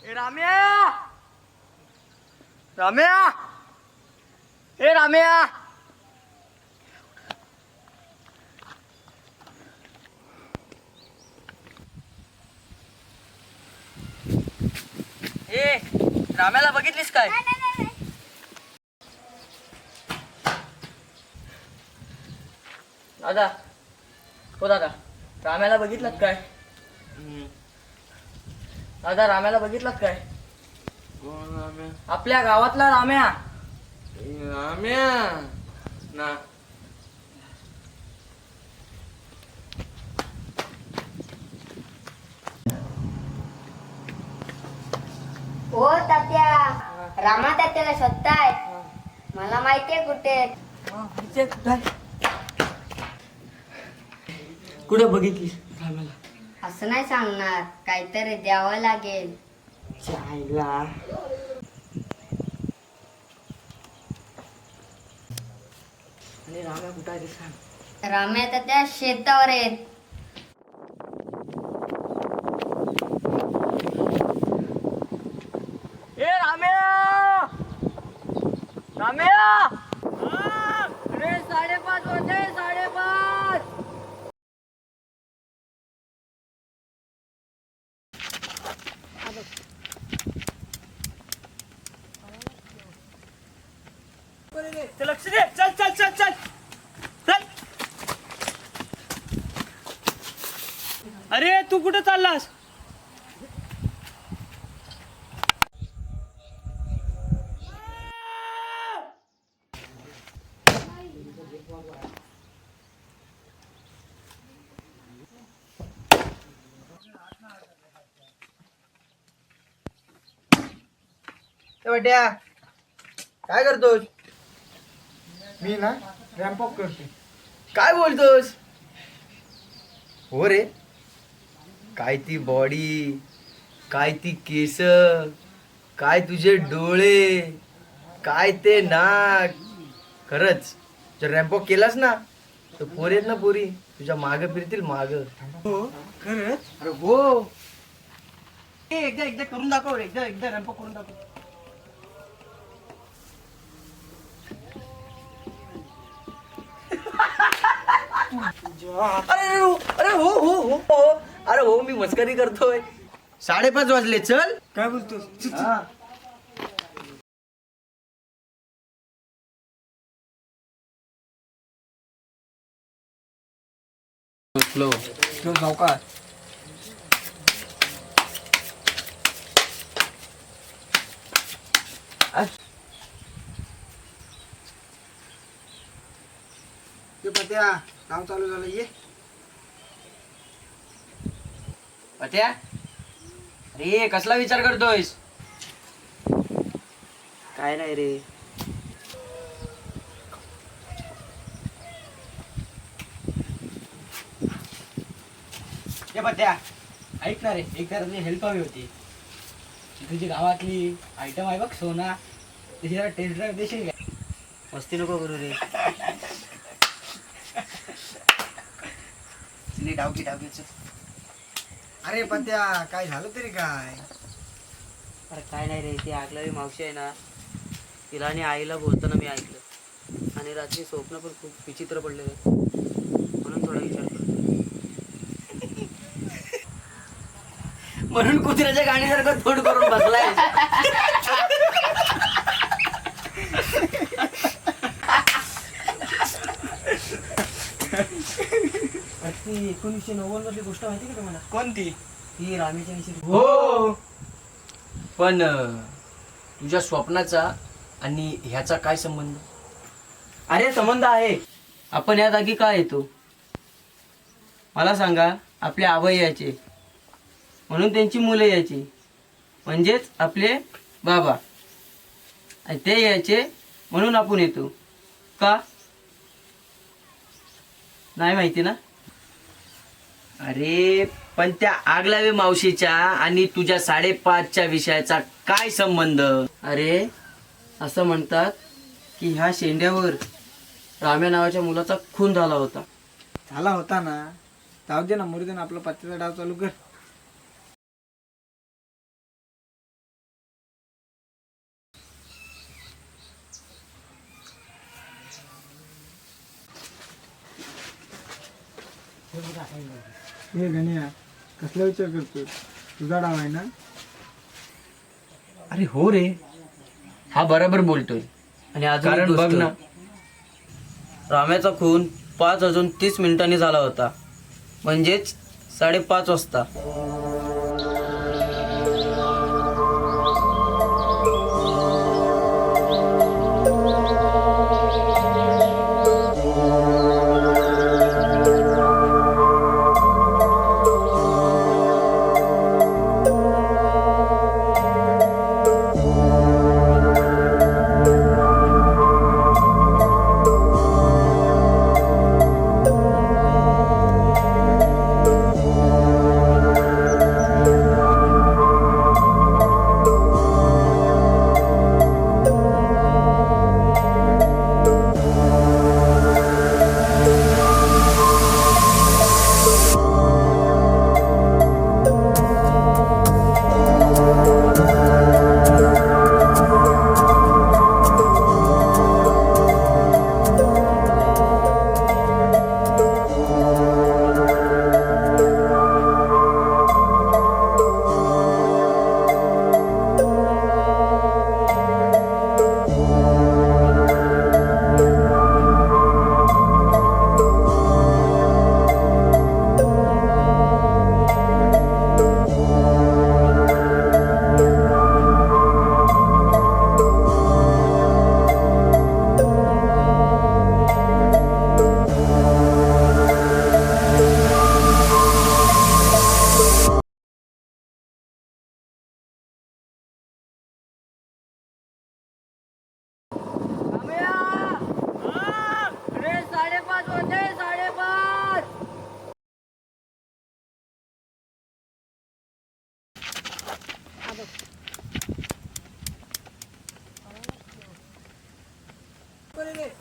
ए राम्या राम्या ए राम्या ए राम्याला बघितलीस काय? दादा हो दादा राम्याला बघितलं काय? दादा राम्याला बघितलं काय? आपल्या गावातला राम्या. राम्या ना हो तात्या, रामा तात्याला शोधताय. मला माहितीये कुठे. कुठे बघितली राम्याला? असं नाही सांगणार, काहीतरी द्यावं लागेल. चायला आणि राम्या कुठे आहे सांग. राम्या तात्या शेतावर आहेत. ए राम्या राम्या अरे 5:30 वाजले 5:30. लक्ष दे. चल चल चल चल चल. अरे तू कुठे चाललास? बेट्या काय करतोस? मी ना रॅम्पॉक करते. काय बोलतोस? हो रे, काय ती बॉडी, काय ती केस, काय तुझे डोळे, काय ते नाक. खरंच जर रॅम्पॉक केलास ना तर पोरी आहेत ना पोरी तुझ्या माग फिरतील माग. हो खरंच? अरे हो. एकदा एकदा करून दाखव. एकदा एकदा रॅम्प करून दाखव. अरे हो अरे हो हो हो हो अरे हो मी मस्करी करतोय. 5:30 वाजले. चल. काय बोलतोस? हा. स्लो सावकार. पत्या काम चालू झालं. ये पत्या. अरे कसला विचार करतोयस? काय नाही रे. ये पत्या ऐक ना रे, एक घरातली हेल्प हवी होती. तुझी गावातली आयटम आहे बघ सोना, त्याची जरा टेस्ट ड्राईव्ह देशील का? मस्ती नको करू रे. डावकी डावकीच. अरे पत्या काय झालं तरी काय? अरे काय नाही रे. ती आगलावी मावशी आहे ना, तिला आणि आईला बोलताना मी ऐकलं आणि रात्री स्वप्न पण खूप विचित्र पडले, म्हणून थोडा विचार करतो. म्हणून कुत्र्याच्या गाण्यासारखं तोंड करून बसलाय. ती 1990 मधली गोष्ट माहिती का तुम्हाला? कोणती? ती रामीच्या विषयी. हो पण तुझ्या स्वप्नाचा आणि ह्याचा काय संबंध? अरे संबंध आहे. आपण या जागी का येतो मला सांगा. आपले आबाई यायचे म्हणून त्यांची मुलं यायची, म्हणजेच आपले बाबा. आणि ते यायचे म्हणून आपण येतो. का नाही माहिती ना? अरे पण त्या आगलावे मावशीच्या आणि तुझ्या 5:30च्या विषयाचा काय संबंध? अरे असं म्हणतात की ह्या शेंड्यावर राम्या नावाच्या मुलाचा खून झाला होता. झाला होता ना, जाऊ दे ना, मुरुदे ना, आपला पत्त्याचा डाव चालू कर. कसला विचार करतो? तुझा डाव आहे ना? अरे हो रे, हा बरोबर बोलतोय. आणि अजून एक गोष्ट, बघ ना, राम्याचा खून 5:30 झाला होता, म्हणजेच 5:30 वाजता.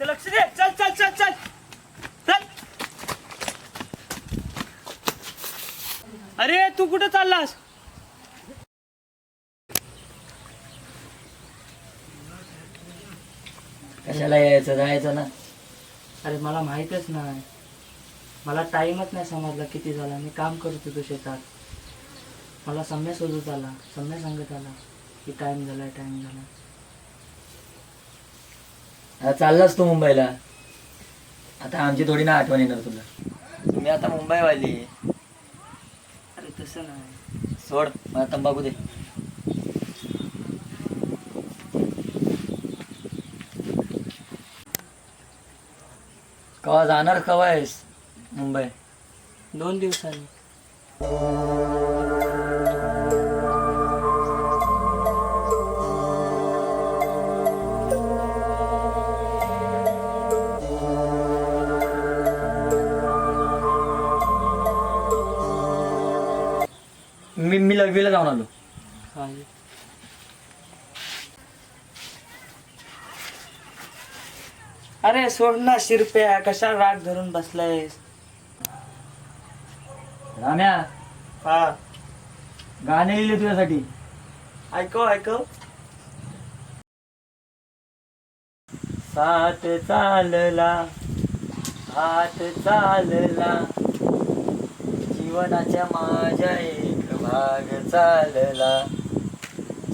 लक्ष दे, चल चल चल चल चल. अरे तू कुठं चाललास? कशाला यायचं, जायचं ना. अरे मला माहीतच नाही, मला टाइमच नाही समजला किती झाला. मी काम करत होतो शेतात, मला सम्या शोधत आला, सम्या सांगत आला की टाइम झालाय टाइम झाला. आता चाललास तू मुंबईला, आता आमची थोडी ना आठवण येणार तुला. तुम्ही आता मुंबईवाली. अरे तसं नाही. सोड, मला तंबाखू दे. कवा जाणार, कवा आहेस मुंबई? 2 दिवसांनी. मी लघवीला जाऊन आलो. अरे सोड ना शिरप्या, कशा राग धरून बसलायस? राम्या, हा गाणे लिहिले तुझ्यासाठी. ऐकव ऐकव. साथ चालला, हात चालला, जीवनाच्या माझ्या एक भाग चालला.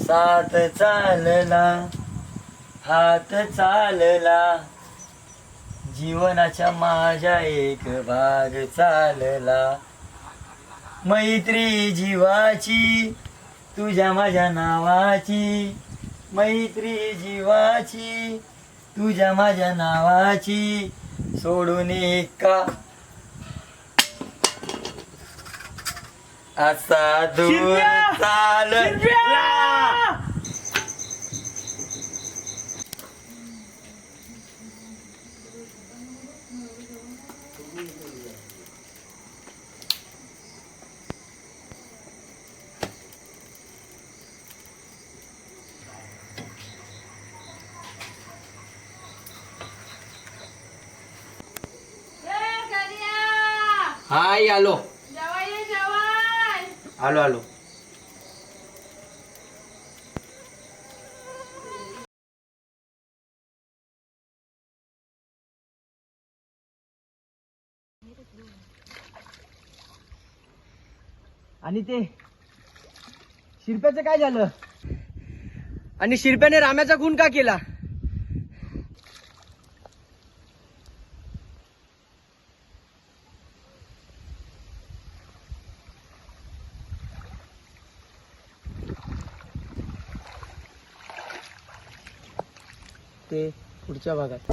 साथ चालला, हात चालला, जीवनाच्या माझ्या एक भाग चालला. मैत्री जीवाची तुझ्या माझ्या नावाची, मैत्री जीवाची तुझ्या माझ्या नावाची, सोडून का असा दूर चालला. हा आई, आलो आलो आलो. आणि ते शिरप्याचं काय झालं? आणि शिरप्याने राम्याचा खून का केला? ते पुढच्या भागात.